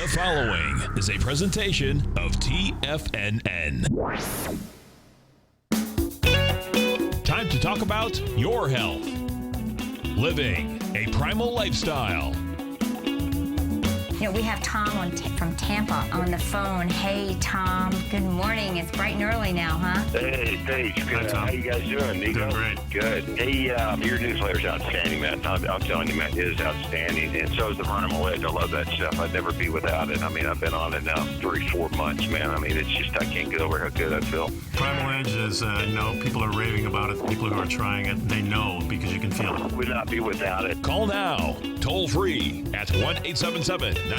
The following is a presentation of TFNN. Time to talk about your health. Living a primal lifestyle. You know, we have Tom from Tampa on the phone. Hey, Tom. Good morning. It's bright and early now, huh? Hey, Paige. Good. Hi, Tom. How you guys doing, Nico? Doing great. Good. Hey, your newsletter's outstanding, man. I'm telling you, man, it is outstanding. And so is the Primal. I love that stuff. I'd never be without it. I mean, I've been on it now 3-4 months, man. I mean, it's just, I can't get over how good I feel. Primal Edge is, people are raving about it. People who are trying it, they know because you can feel it. Would not be without it. Call now, toll free at 1-877-927-6648.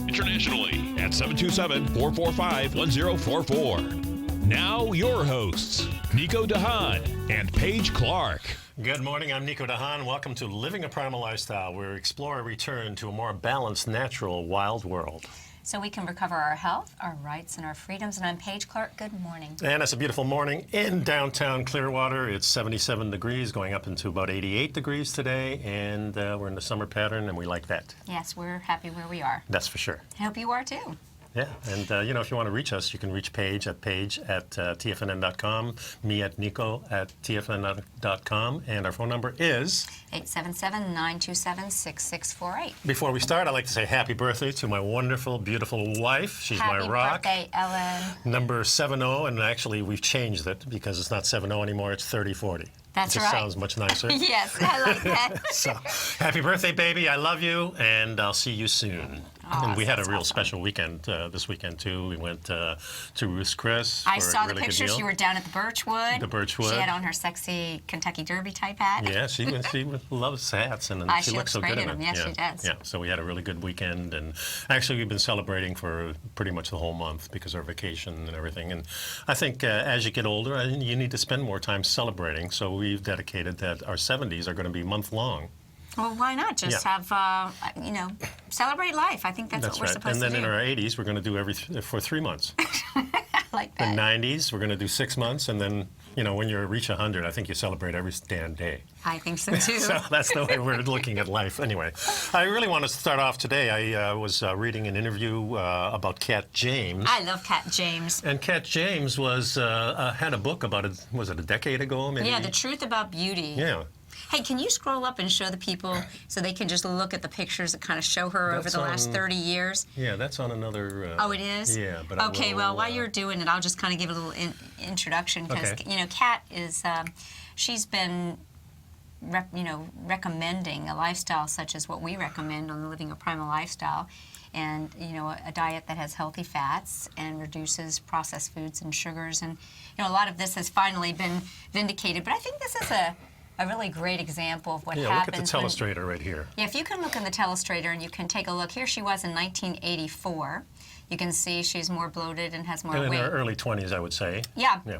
Internationally at 727-445-1044. Now your hosts, Nico Haan and Paige Clarke. Good morning, I'm Nico Haan. Welcome to Living a Primal Lifestyle, where we explore a return to a more balanced, natural, wild world. So we can recover our health, our rights, and our freedoms. And I'm Paige Clarke. Good morning. And it's a beautiful morning in downtown Clearwater. It's 77 degrees, going up into about 88 degrees today. And we're in the summer pattern, and we like that. Yes, we're happy where we are. That's for sure. I hope you are too. Yeah, and if you want to reach us, you can reach Paige at TFNN.com, me at Nico at TFNN.com, and our phone number is 877-927-6648. Before we start, I'd like to say happy birthday to my wonderful, beautiful wife. She's Happy my rock. birthday, Ellen. Number 70, and actually we've changed it because it's not 70 anymore, it's 3040. That's it right. just sounds much nicer. Yes, I like that. So, happy birthday, baby. I love you, and I'll see you soon. And we had a real awesome. special weekend this weekend, too. We went to Ruth's Chris. I for saw a the really good pictures. meal. You were down at the Birchwood. The Birchwood. She had on her sexy Kentucky Derby type hat. Yeah, she loves hats, and She she looks looks so great good in in them. it. Yes, she does. Yeah, so we had a really good weekend, and actually we've been celebrating for pretty much the whole month because of our vacation and everything. And I think as you get older, you need to spend more time celebrating. So we've dedicated that our 70s are going to be month-long. Well, why not just have, celebrate life? I think that's what we're right. supposed And then to do. in our 80s, we're going to do for 3 months. I like The that. 90s, we're going to do 6 months, and then when you reach 100, I think you celebrate every damn day. I think so, too. So that's the way we're looking at life. Anyway, I really want to start off today. I was reading an interview about Cat James. I love Cat James. And Cat James had a book about it, was it a decade ago? Maybe? Yeah, The Truth About Beauty. Yeah. Hey, can you scroll up and show the people so they can just look at the pictures that kind of show her over That's the last on- 30 years? Yeah, that's on another... Oh, it is? Yeah, but Okay, well, while you're doing it, I'll just kind of give a little introduction because, Okay. Kat is, she's been, recommending a lifestyle such as what we recommend on the Living a Primal Lifestyle. And, a diet that has healthy fats and reduces processed foods and sugars. And, a lot of this has finally been vindicated. But I think this is a really great example of what look happens. at the telestrator right here. Yeah, if you can look in the telestrator and you can take a look. Here she was in 1984. You can see she's more bloated and has more And in weight. her early 20s, I would say. Yeah. Yeah.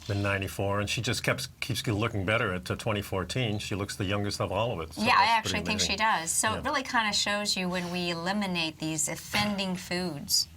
Then 94, and she just keeps looking better at 2014. She looks the youngest of all of it. So Yeah, I that's actually pretty think she amazing. does. So it really kind of shows you when we eliminate these offending foods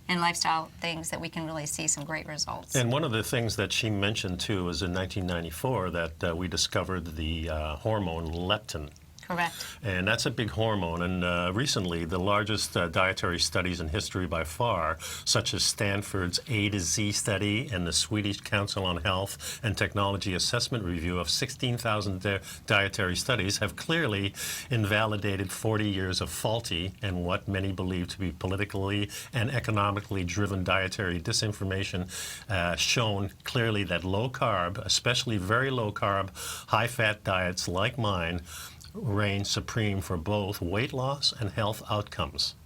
and lifestyle things that we can really see some great results. And one of the things that she mentioned, too, was in 1994 that we discovered the hormone leptin. Correct. And that's a big hormone. And recently, the largest dietary studies in history by far, such as Stanford's A to Z study and the Swedish Council on Health and Technology Assessment Review of 16,000 dietary studies, have clearly invalidated 40 years of faulty and what many believe to be politically and economically driven dietary disinformation, shown clearly that low carb, especially very low carb, high fat diets like mine, reign supreme for both weight loss and health outcomes.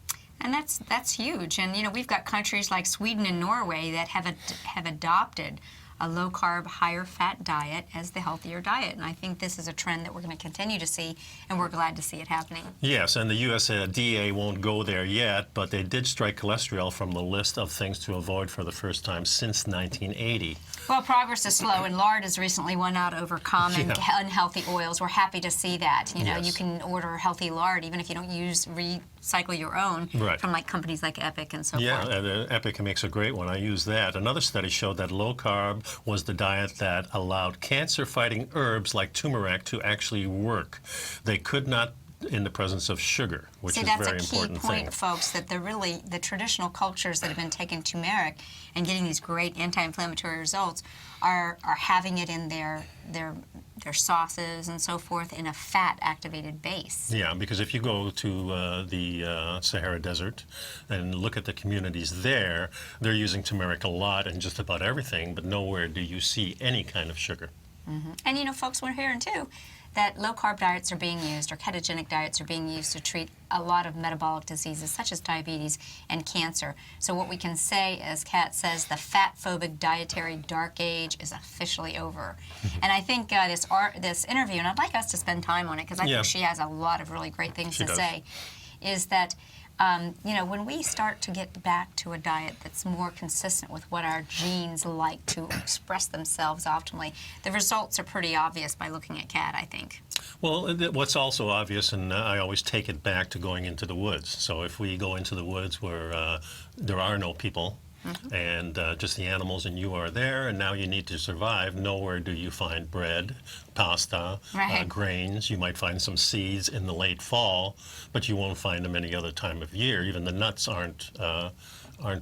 And that's huge. And we've got countries like Sweden and Norway that have adopted a low-carb, higher-fat diet as the healthier diet. And I think this is a trend that we're going to continue to see, and we're glad to see it happening. Yes, and the USDA won't go there yet, but they did strike cholesterol from the list of things to avoid for the first time since 1980. Well, progress is slow, and lard has recently won out over common unhealthy oils. We're happy to see that. Yes. You can order healthy lard even if you don't recycle your own from like companies like Epic and so forth. Yeah, and Epic makes a great one. I use that. Another study showed that low carb was the diet that allowed cancer-fighting herbs like turmeric to actually work. They could not in the presence of sugar, which See, is a that's very a key important point, thing. folks, that the traditional cultures that have been taking turmeric and getting these great anti-inflammatory results are having it in their sauces and so forth in a fat-activated base. Yeah, because if you go to the Sahara Desert and look at the communities there, they're using turmeric a lot in just about everything, but nowhere do you see any kind of sugar. Mm-hmm. And you know, folks, we're hearing too that low-carb diets are being used, or ketogenic diets are being used to treat a lot of metabolic diseases such as diabetes and cancer. So what we can say, as Kat says, the fat-phobic dietary dark age is officially over. And I think this interview, and I'd like us to spend time on it because I think she has a lot of really great things to say, is that you know, when we start to get back to a diet that's more consistent with what our genes like to express themselves optimally, the results are pretty obvious by looking at Kat, I think. Well, what's also obvious, and I always take it back to going into the woods. So if we go into the woods where there are no people, and just the animals, and you are there, and now you need to survive. Nowhere do you find bread, pasta, grains. You might find some seeds in the late fall, but you won't find them any other time of year. Even the nuts aren't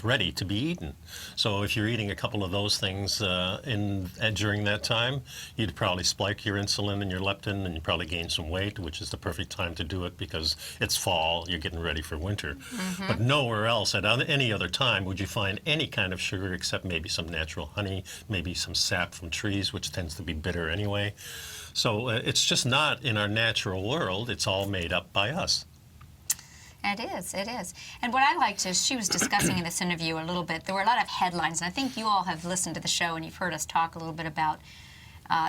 ready to be eaten. So if you're eating a couple of those things during that time, you'd probably spike your insulin and your leptin, and you probably gain some weight, which is the perfect time to do it because it's fall, you're getting ready for winter. But nowhere else at any other time would you find any kind of sugar except maybe some natural honey, maybe some sap from trees, which tends to be bitter anyway. So it's just not in our natural world. It's all made up by us. It is. And what I liked is she was discussing in this interview a little bit, there were a lot of headlines, and I think you all have listened to the show and you've heard us talk a little bit about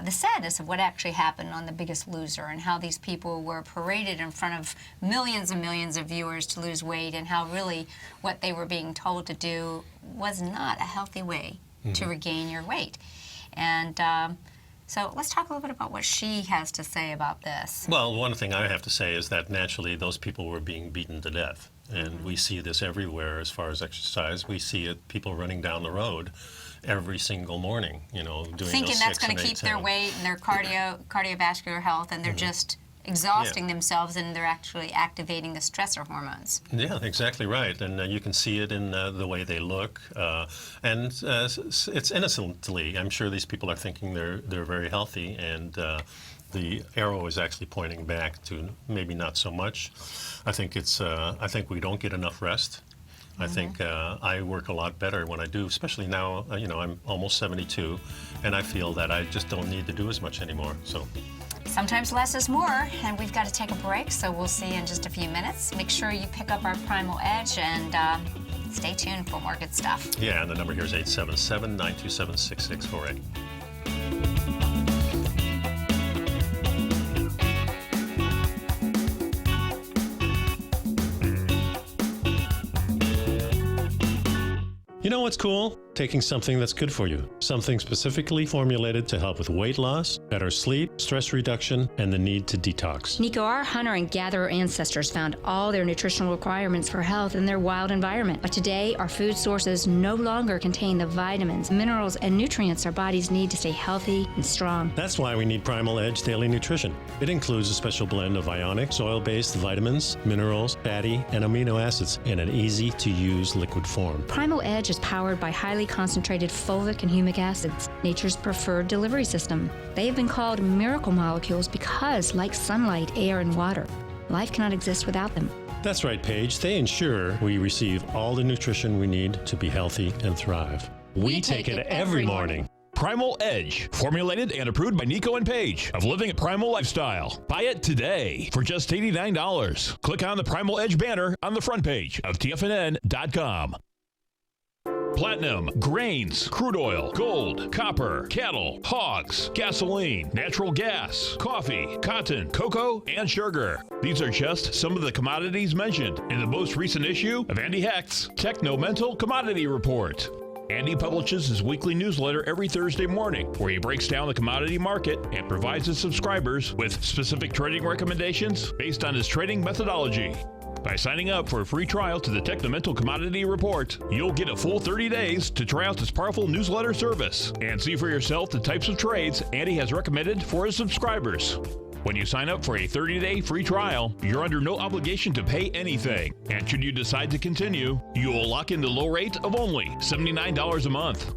the sadness of what actually happened on The Biggest Loser and how these people were paraded in front of millions and millions of viewers to lose weight, and how really what they were being told to do was not a healthy way to regain your weight. And so let's talk a little bit about what she has to say about this. Well, one thing I have to say is that naturally those people were being beaten to death. And we see this everywhere as far as exercise. We see it, people running down the road every single morning, you know, doing thinking those that's 6 going and to 8, keep their 10. weight and their cardiovascular health, and they're just exhausting themselves, and they're actually activating the stressor hormones. Yeah, exactly right. And you can see it in the way they look. And it's innocently. I'm sure these people are thinking they're very healthy, and the arrow is actually pointing back to maybe not so much. I think we don't get enough rest. I think I work a lot better when I do, especially now, you know, I'm almost 72, and I feel that I just don't need to do as much anymore. So. Sometimes less is more, and we've got to take a break, so we'll see you in just a few minutes. Make sure you pick up our Primal Edge, and stay tuned for more good stuff. Yeah, and the number here is 877-927-6648. You know what's cool? Taking something that's good for you. Something specifically formulated to help with weight loss, better sleep, stress reduction, and the need to detox. Nico, our hunter and gatherer ancestors found all their nutritional requirements for health in their wild environment. But today, our food sources no longer contain the vitamins, minerals, and nutrients our bodies need to stay healthy and strong. That's why we need Primal Edge Daily Nutrition. It includes a special blend of ionic, soil-based vitamins, minerals, fatty, and amino acids in an easy-to-use liquid form. Primal Edge is powered by highly concentrated fulvic and humic acids, nature's preferred delivery system. They have been called miracle molecules because, like sunlight, air, and water, life cannot exist without them. That's right, Paige. They ensure we receive all the nutrition we need to be healthy and thrive. We take it every morning. Primal Edge, formulated and approved by Nico and Paige of Living a Primal Lifestyle. Buy it today for just $89. Click on the Primal Edge banner on the front page of TFNN.com. Platinum, grains, crude oil, gold, copper, cattle, hogs, gasoline, natural gas, coffee, cotton, cocoa, and sugar. These are just some of the commodities mentioned in the most recent issue of Andy Hecht's Techno-Mental Commodity Report. Andy publishes his weekly newsletter every Thursday morning, where he breaks down the commodity market and provides his subscribers with specific trading recommendations based on his trading methodology. By signing up for a free trial to the Techno-Mental Commodity Report, you'll get a full 30 days to try out this powerful newsletter service and see for yourself the types of trades Andy has recommended for his subscribers. When you sign up for a 30-day free trial, you're under no obligation to pay anything. And should you decide to continue, you will lock in the low rate of only $79 a month.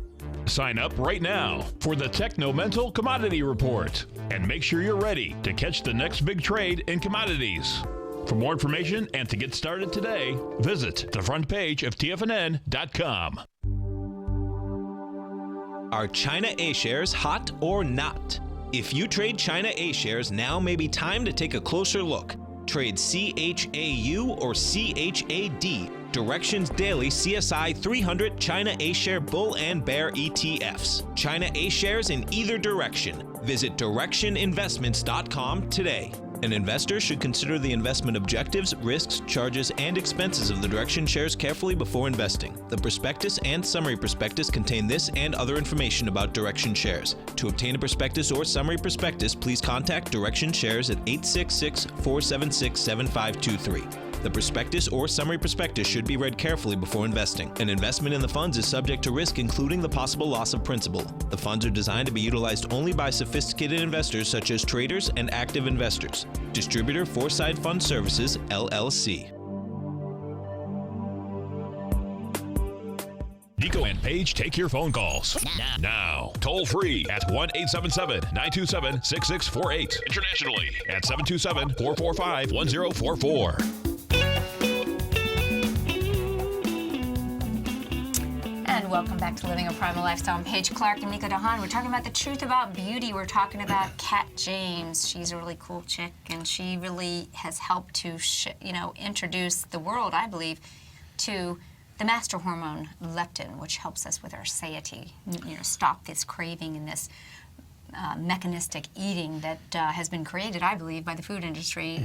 Sign up right now for the Techno-Mental Commodity Report and make sure you're ready to catch the next big trade in commodities. For more information and to get started today, visit the front page of TFNN.com. Are China A-shares hot or not? If you trade China A-shares, now may be time to take a closer look. Trade CHAU or CHAD, Directions Daily CSI 300 China A-share Bull and Bear ETFs. China A-shares in either direction. Visit directioninvestments.com today. An investor should consider the investment objectives, risks, charges, and expenses of the Direction shares carefully before investing. The prospectus and summary prospectus contain this and other information about Direction shares. To obtain a prospectus or summary prospectus, please contact Direction shares at 866-476-7523. The prospectus or summary prospectus should be read carefully before investing. An investment in the funds is subject to risk, including the possible loss of principal. The funds are designed to be utilized only by sophisticated investors such as traders and active investors. Distributor Foreside Fund Services, LLC. Nico and Paige take your phone calls now. Toll free at 1-877-927-6648. Internationally at 727-445-1044. And welcome back to Living a Primal Lifestyle. I'm Paige, Clarke, and Nico Haan. We're talking about the truth about beauty. We're talking about Kat James. She's a really cool chick, and she really has helped to, introduce the world, I believe, to the master hormone leptin, which helps us with our satiety. Stop this craving and this mechanistic eating that has been created, I believe, by the food industry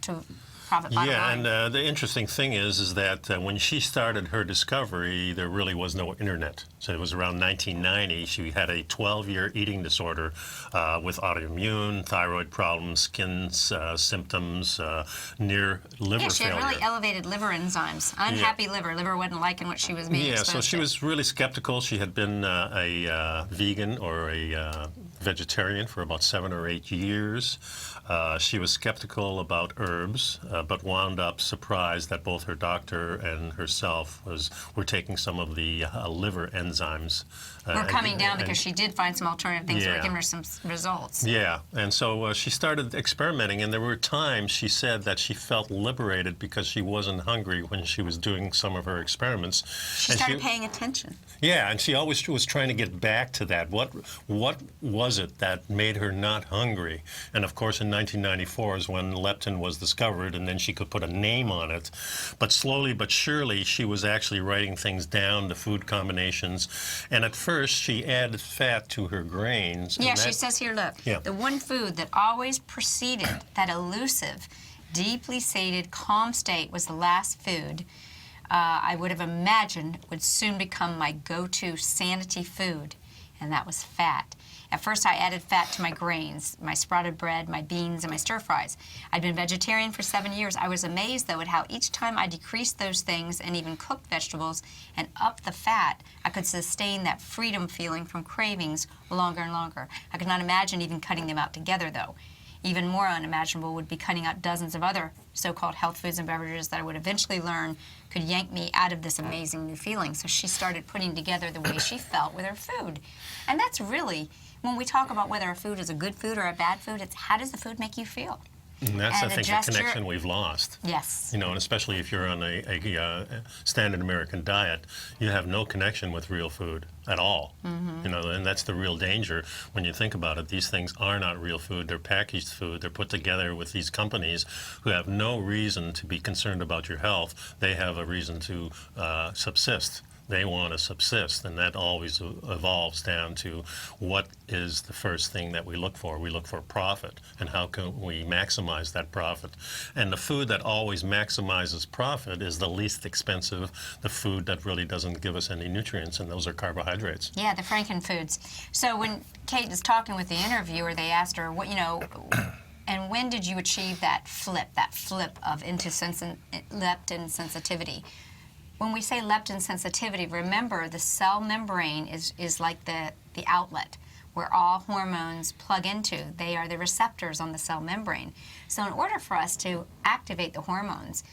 to profit bottom line. And the interesting thing is that when she started her discovery, there really was no internet. So it was around 1990. She had a 12-year eating disorder with autoimmune, thyroid problems, skin symptoms, near liver failure. She had really elevated liver enzymes. Unhappy liver. Liver wasn't liking what she was being exposed so she to. was really skeptical. She had been a vegan or a vegetarian for about 7 or 8 years. She was skeptical about herbs, but wound up surprised that both her doctor and herself were taking some of the liver enzymes. We're coming down because she did find some alternative things that were giving her some results. Yeah, and so she started experimenting, and there were times she said that she felt liberated because she wasn't hungry when she was doing some of her experiments. She started paying attention. Yeah, and she always was trying to get back to that. What was it that made her not hungry? And of course, in 1994 is when leptin was discovered, and then she could put a name on it. But slowly but surely, she was actually writing things down, the food combinations. And at first, she added fat to her grains. Yeah, she says here, look, the one food that always preceded that elusive, deeply sated, calm state was the last food I would have imagined would soon become my go-to sanity food, and that was fat. At first, I added fat to my grains, my sprouted bread, my beans, and my stir-fries. I'd been vegetarian for 7 years. I was amazed, though, at how each time I decreased those things and even cooked vegetables and upped the fat, I could sustain that freedom feeling from cravings longer and longer. I could not imagine even cutting them out together, though. Even more unimaginable would be cutting out dozens of other so-called health foods and beverages that I would eventually learn could yank me out of this amazing new feeling. So she started putting together the way she felt with her food. And that's really, when we talk about whether a food is a good food or a bad food, it's how does the food make you feel? And that's, I think, the connection we've lost. Yes. And especially if you're on a standard American diet, you have no connection with real food at all. Mm-hmm. And that's the real danger when you think about it. These things are not real food. They're packaged food. They're put together with these companies who have no reason to be concerned about your health. They have a reason to subsist. They want to subsist, and that always evolves down to what is the first thing that we look for. We look for profit, and how can we maximize that profit? And the food that always maximizes profit is the least expensive, the food that really doesn't give us any nutrients, and those are carbohydrates. Yeah, the Frankenfoods. So when Kate is talking with the interviewer, they asked her, and when did you achieve that flip of into leptin sensitivity? When we say leptin sensitivity, remember the cell membrane is like the outlet. where all hormones plug into. They are the receptors on the cell membrane. So in order for us to activate the hormones,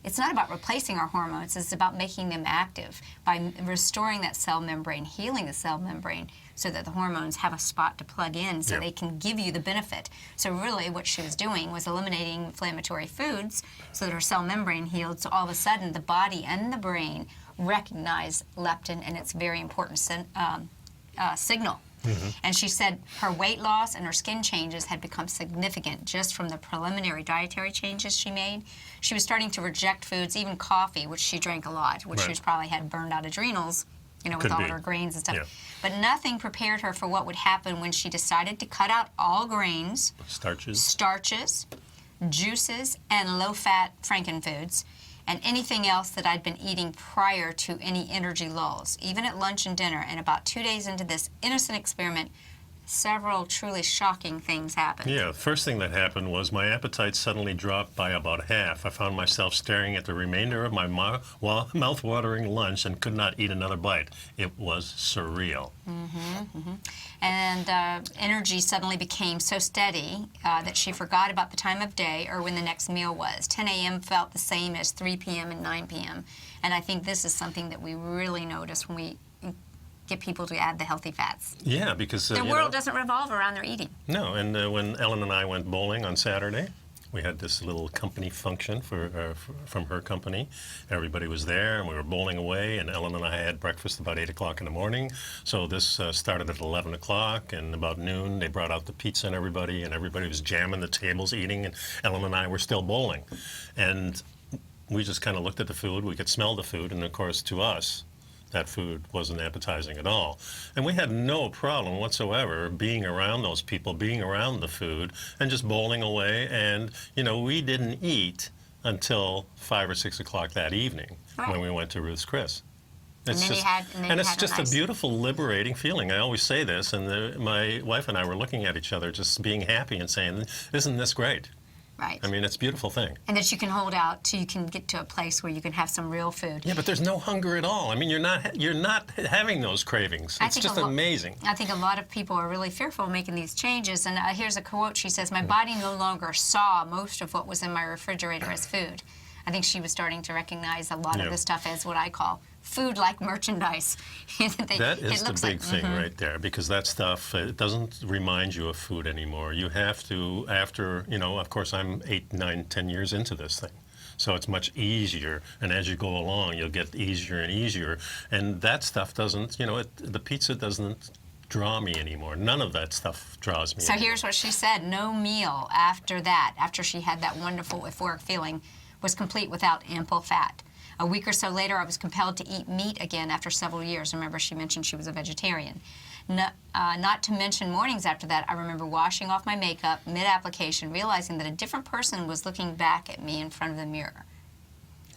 it's not about replacing our hormones, it's about making them active by restoring that cell membrane, healing the cell membrane so that the hormones have a spot to plug in so they can give you the benefit. So really what she was doing was eliminating inflammatory foods so that her cell membrane healed, so all of a sudden the body and the brain recognize leptin and its very important signal. And she said her weight loss and her skin changes had become significant just from the preliminary dietary changes she made. She was starting to reject foods, even coffee, which she drank a lot, which she was probably had burned out adrenals, you know, with all her grains and stuff. But nothing prepared her for what would happen when she decided to cut out all grains, starches, juices, and low-fat frankenfoods, and anything else that I'd been eating prior to any energy lulls, even at lunch and dinner. And about 2 days into this innocent experiment, several truly shocking things happened. Yeah, the first thing that happened was my appetite suddenly dropped by about half. I found myself staring at the remainder of my mouth-watering lunch and could not eat another bite. It was surreal. And energy suddenly became so steady that she forgot about the time of day or when the next meal was. 10 a.m. felt the same as 3 p.m. and 9 p.m. And I think this is something that we really notice when we get people to add the healthy fats. Yeah, because their world doesn't revolve around their eating. No, and when Ellen and I went bowling on Saturday, we had this little company function from her company. Everybody was there, and we were bowling away, and Ellen and I had breakfast about 8 o'clock in the morning. So this started at 11 o'clock, and about noon, they brought out the pizza and everybody was jamming the tables, eating, and Ellen and I were still bowling. And we just kind of looked at the food. We could smell the food, and of course, to us, that food wasn't appetizing at all. And we had no problem whatsoever being around those people, being around the food, and just bowling away. And, you know, we didn't eat until 5 or 6 o'clock that evening when we went to Ruth's Chris. It's just a beautiful, liberating feeling. I always say this, and my wife and I were looking at each other, just being happy and saying, isn't this great? Right. I mean, it's a beautiful thing. And that you can hold out till you can get to a place where you can have some real food. Yeah, but there's no hunger at all. I mean, you're not having those cravings. It's just amazing. I think a lot of people are really fearful of making these changes. And here's a quote. She says, "My body no longer saw most of what was in my refrigerator as food." I think she was starting to recognize a lot of this stuff as what I call food-like merchandise. That is the big thing right there, because that stuff, it doesn't remind you of food anymore. You have to, after, you know, of course I'm 8, 9, 10 years into this thing. So it's much easier, and as you go along, you'll get easier and easier. And that stuff doesn't, you know, the pizza doesn't draw me anymore. None of that stuff draws me anymore. Here's what she said. No meal after that, after she had that wonderful euphoric feeling, was complete without ample fat. A week or so later, I was compelled to eat meat again after several years. Remember, she mentioned she was a vegetarian. Not to mention mornings after that, I remember washing off my makeup mid-application, realizing that a different person was looking back at me in front of the mirror.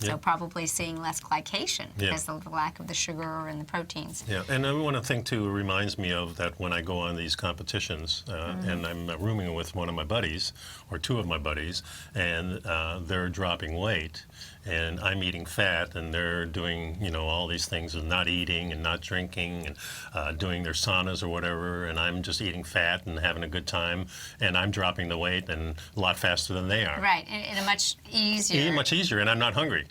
So probably seeing less glycation because of the lack of the sugar and the proteins. Yeah, and one thing too reminds me of that when I go on these competitions and I'm rooming with one of my buddies or two of my buddies, and they're dropping weight, and I'm eating fat, and they're doing, you know, all these things of not eating and not drinking and doing their saunas or whatever, and I'm just eating fat and having a good time, and I'm dropping the weight and a lot faster than they are. Right, and much easier. Much easier, and I'm not hungry.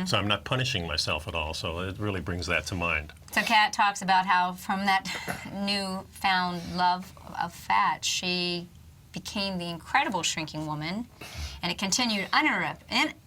So I'm not punishing myself at all, so it really brings that to mind. So Kat talks about how from that newfound love of fat, she became the incredible shrinking woman, and it continued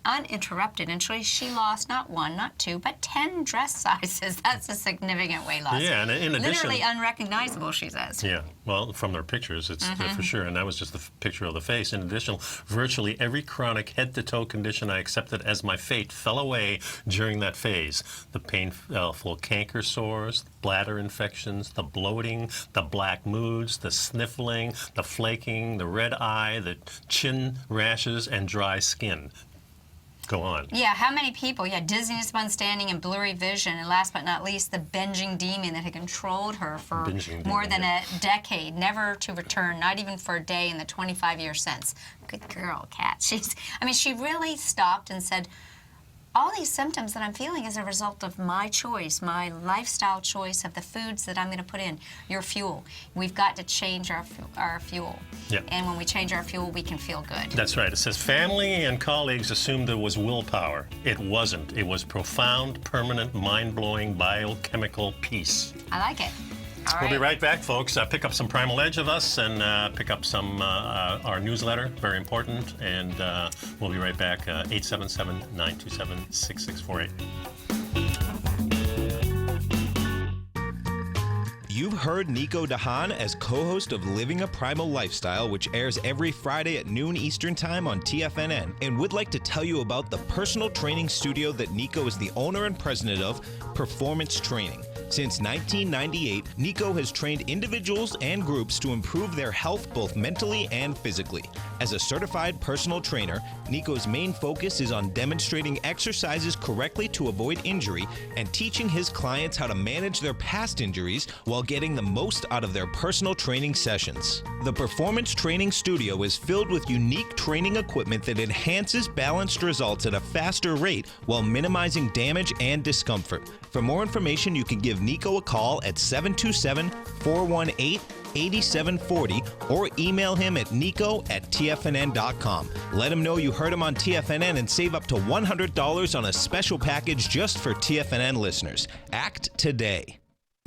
uninterrupted until she lost not 1, not 2, but 10 dress sizes. That's a significant weight loss. Yeah, and in addition... Literally unrecognizable, she says. Yeah, well, from their pictures, it's for sure, and that was just the picture of the face. In addition, virtually every chronic head-to-toe condition I accepted as my fate fell away during that phase. The painful canker sores, bladder infections, the bloating, the black moods, the sniffling, the flaking, the red eye, the chin rashes, and dry skin. Go on. Yeah, how many people? Yeah, dizziness, understanding, and blurry vision, and last but not least, the binging demon that had controlled her for more than a decade, never to return, not even for a day in the 25 years since. Good girl, Kat. She really stopped and said, all these symptoms that I'm feeling is a result of my choice, my lifestyle choice of the foods that I'm going to put in. Your fuel. We've got to change our fuel. Yep. And when we change our fuel, we can feel good. That's right. It says family and colleagues assumed it was willpower. It wasn't. It was profound, permanent, mind-blowing biochemical peace. I like it. All We'll right. be right back, folks. Pick up some Primal Edge of us and pick up some our newsletter, very important. And we'll be right back, 877-927-6648. You've heard Nico Haan as co-host of Living a Primal Lifestyle, which airs every Friday at noon Eastern Time on TFNN, and would like to tell you about the personal training studio that Nico is the owner and president of, Performance Training. Since 1998, Nico has trained individuals and groups to improve their health both mentally and physically. As a certified personal trainer, Nico's main focus is on demonstrating exercises correctly to avoid injury and teaching his clients how to manage their past injuries while getting the most out of their personal training sessions. The Performance Training Studio is filled with unique training equipment that enhances balanced results at a faster rate while minimizing damage and discomfort. For more information, you can give Nico a call at 727-418-8740 or email him at nico@tfnn.com. Let him know you heard him on TFNN and save up to $100 on a special package just for TFNN listeners. Act today.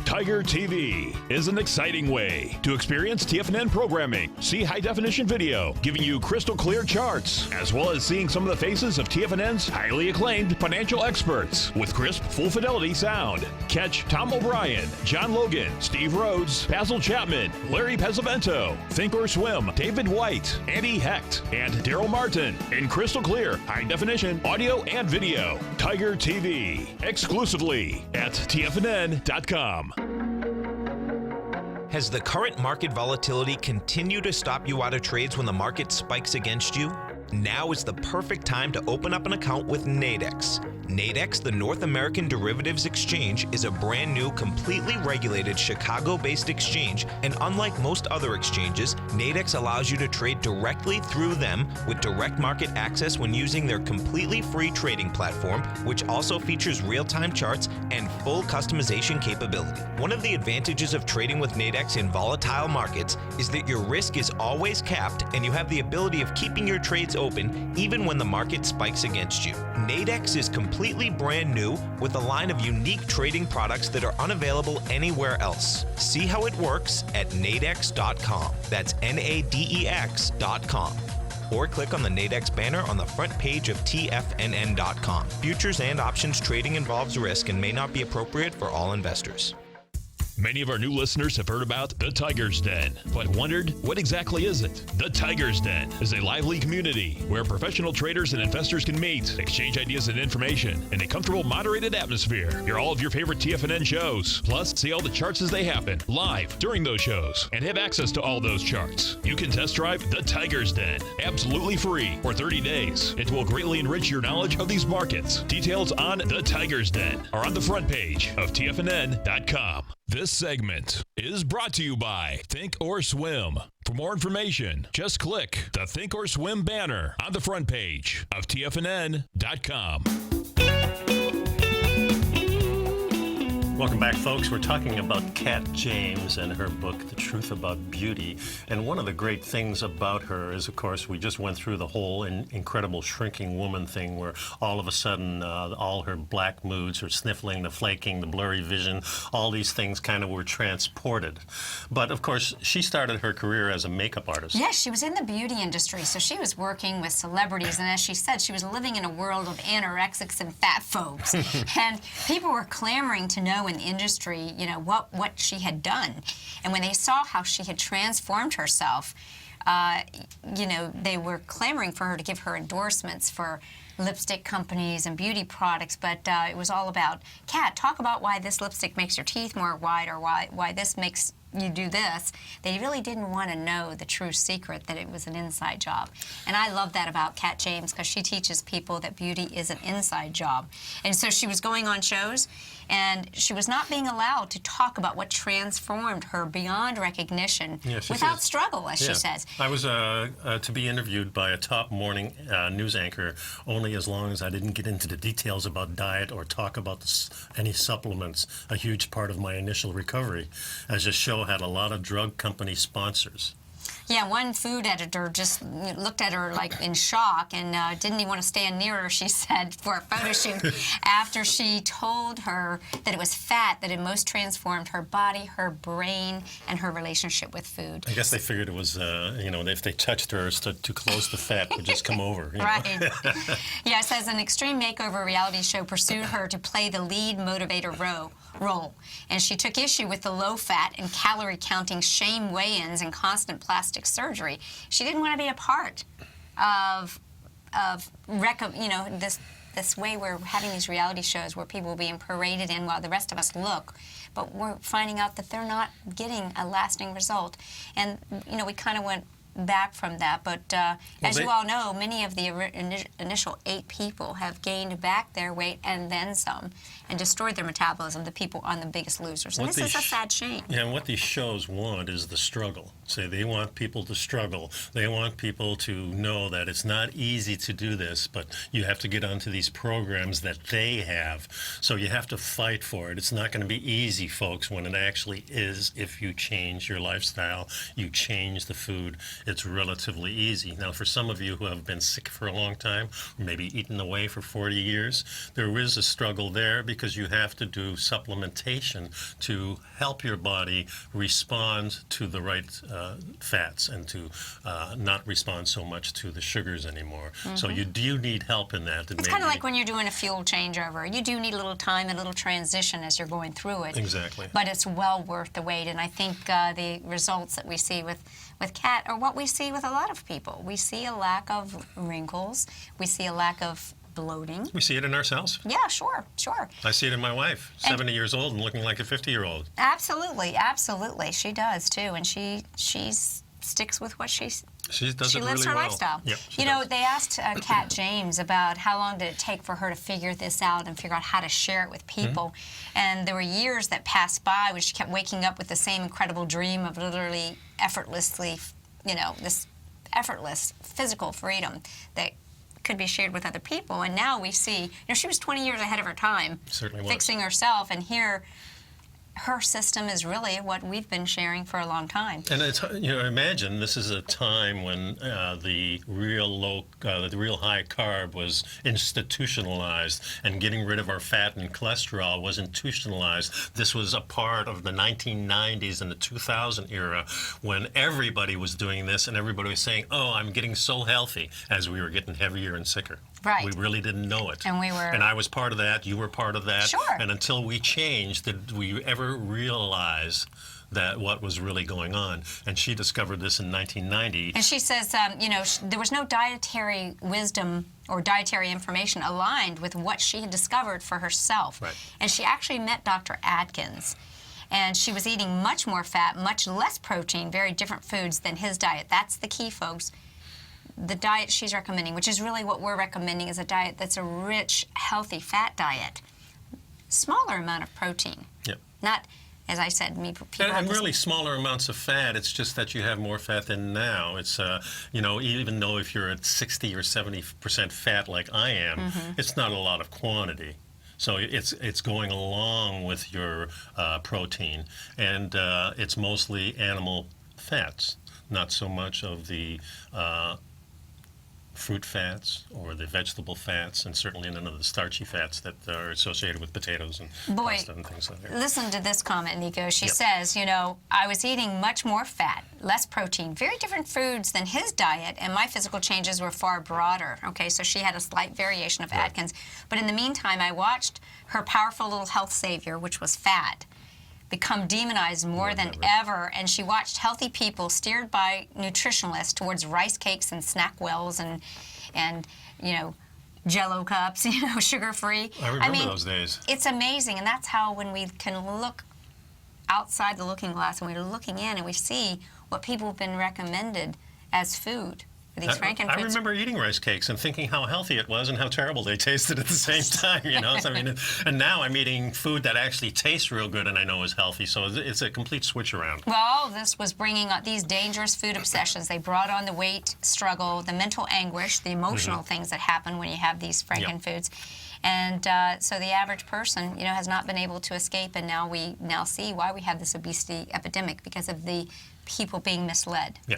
Tiger TV is an exciting way to experience TFNN programming. See high-definition video, giving you crystal clear charts, as well as seeing some of the faces of TFNN's highly acclaimed financial experts with crisp, full-fidelity sound. Catch Tom O'Brien, John Logan, Steve Rhodes, Basil Chapman, Larry Pesavento, Think or Swim, David White, Andy Hecht, and Daryl Martin in crystal clear, high-definition audio and video. Tiger TV, exclusively at TFNN.com. Has the current market volatility continued to stop you out of trades when the market spikes against you? Now is the perfect time to open up an account with Nadex. Nadex, the North American Derivatives Exchange, is a brand new, completely regulated Chicago-based exchange, and unlike most other exchanges, Nadex allows you to trade directly through them with direct market access when using their completely free trading platform, which also features real-time charts and full customization capability. One of the advantages of trading with Nadex in volatile markets is that your risk is always capped and you have the ability of keeping your trades open even when the market spikes against you. Nadex is completely brand new with a line of unique trading products that are unavailable anywhere else. See how it works at nadex.com. That's NADEX.com. Or click on the Nadex banner on the front page of TFNN.com. Futures and options trading involves risk and may not be appropriate for all investors. Many of our new listeners have heard about the Tiger's Den, but wondered, what exactly is it? The Tiger's Den is a lively community where professional traders and investors can meet, exchange ideas and information in a comfortable, moderated atmosphere. Hear all of your favorite TFNN shows, plus see all the charts as they happen live during those shows, and have access to all those charts. You can test drive the Tiger's Den absolutely free for 30 days. It will greatly enrich your knowledge of these markets. Details on the Tiger's Den are on the front page of TFNN.com. This segment is brought to you by Think or Swim. For more information, just click the Think or Swim banner on the front page of TFNN.com. Welcome back, folks. We're talking about Kat James and her book, The Truth About Beauty. And one of the great things about her is, of course, we just went through the whole incredible shrinking woman thing where all of a sudden all her black moods, her sniffling, the flaking, the blurry vision, all these things kind of were transported. But, of course, she started her career as a makeup artist. Yes, she was in the beauty industry, so she was working with celebrities, and as she said, she was living in a world of anorexics and fat folks. And people were clamoring to know in the industry, you know, what she had done. And when they saw how she had transformed herself, you know, they were clamoring for her to give her endorsements for lipstick companies and beauty products, but it was all about, Kat, talk about why this lipstick makes your teeth more white, or why this makes you do this, they really didn't want to know the true secret that it was an inside job. And I love that about Kat James, because she teaches people that beauty is an inside job. And so she was going on shows, and she was not being allowed to talk about what transformed her beyond recognition without struggle, as she says. I was to be interviewed by a top morning news anchor only as long as I didn't get into the details about diet or talk about any supplements, a huge part of my initial recovery, as the show had a lot of drug company sponsors. Yeah, one food editor just looked at her like in shock and didn't even want to stand near her, she said, for a photo shoot after she told her that it was fat that had most transformed her body, her brain, and her relationship with food. I guess they figured it was, if they touched her too close, the fat would just come over. Right. Yeah, it says an Extreme Makeover reality show pursued her to play the lead motivator role, and she took issue with the low-fat and calorie-counting shame weigh-ins and constant plastic surgery. She didn't want to be a part of this way we're having these reality shows where people are being paraded in while the rest of us look, but we're finding out that they're not getting a lasting result. And we kind of went back from that, but as you all know, many of the initial 8 people have gained back their weight and then some, and destroyed their metabolism, the people on the Biggest Losers. And this is a sad shame. Yeah, and what these shows want is the struggle. So they want people to struggle. They want people to know that it's not easy to do this, but you have to get onto these programs that they have. So you have to fight for it. It's not going to be easy, folks, when it actually is. If you change your lifestyle, you change the food, it's relatively easy. Now, for some of you who have been sick for a long time, or maybe eaten away for 40 years, there is a struggle there because you have to do supplementation to help your body respond to the right fats and to not respond so much to the sugars anymore. So you do need help in that. It's kind of like when you're doing a fuel changeover. You do need a little time and a little transition as you're going through it. Exactly. But it's well worth the wait, and I think the results that we see with Kat are what we see with a lot of people. We see a lack of wrinkles. We see a lack of bloating. We see it in ourselves. Yeah, sure. I see it in my wife, 70 years old and looking like a 50-year-old. Absolutely. She does too, and she sticks with what she lives her lifestyle. Yep, they asked Kat James about how long did it take for her to figure this out and figure out how to share it with people. And there were years that passed by when she kept waking up with the same incredible dream of literally effortlessly, this effortless physical freedom that could be shared with other people. And now we see, she was 20 years ahead of her time, certainly fixing herself, and here her system is really what we've been sharing for a long time. And it's, imagine this is a time when the real high carb was institutionalized, and getting rid of our fat and cholesterol was institutionalized. This was a part of the 1990s and the 2000 era when everybody was doing this, and everybody was saying, "Oh, I'm getting so healthy," as we were getting heavier and sicker. Right. We really didn't know it. And I was part of that. You were part of that. Sure. And until we changed, did we ever realize that what was really going on? And she discovered this in 1990. And she says, there was no dietary wisdom or dietary information aligned with what she had discovered for herself. Right. And she actually met Dr. Atkins. And she was eating much more fat, much less protein, very different foods than his diet. That's the key, folks. The diet she's recommending, which is really what we're recommending, is a diet that's a rich, healthy fat diet. Smaller amount of protein. Yep. Not, as I said, people and really smaller amounts of fat. It's just that you have more fat than now. It's, even though if you're at 60 or 70% fat like I am, it's not a lot of quantity. So it's going along with your protein, and it's mostly animal fats, not so much of the fruit fats or the vegetable fats, and certainly none of the starchy fats that are associated with potatoes and pasta and things like that. Listen to this comment, Nico. She says, I was eating much more fat, less protein, very different foods than his diet, and my physical changes were far broader. Okay, so she had a slight variation of Atkins. But in the meantime, I watched her powerful little health savior, which was fat, become demonized more than ever, and she watched healthy people steered by nutritionalists towards rice cakes and snack wells and Jell-O cups, sugar-free. I remember those days. It's amazing, and that's how when we can look outside the looking glass and we're looking in and we see what people have been recommended as food. These Frankenfoods. I remember eating rice cakes and thinking how healthy it was and how terrible they tasted at the same time, you know. So, I mean, and now I'm eating food that actually tastes real good and I know is healthy. So it's a complete switch around. Well, all of this was bringing up these dangerous food obsessions. They brought on the weight struggle, the mental anguish, the emotional things that happen when you have these Frankenfoods. And so the average person, you know, has not been able to escape, and now we see why we have this obesity epidemic, because of the people being misled. Yeah.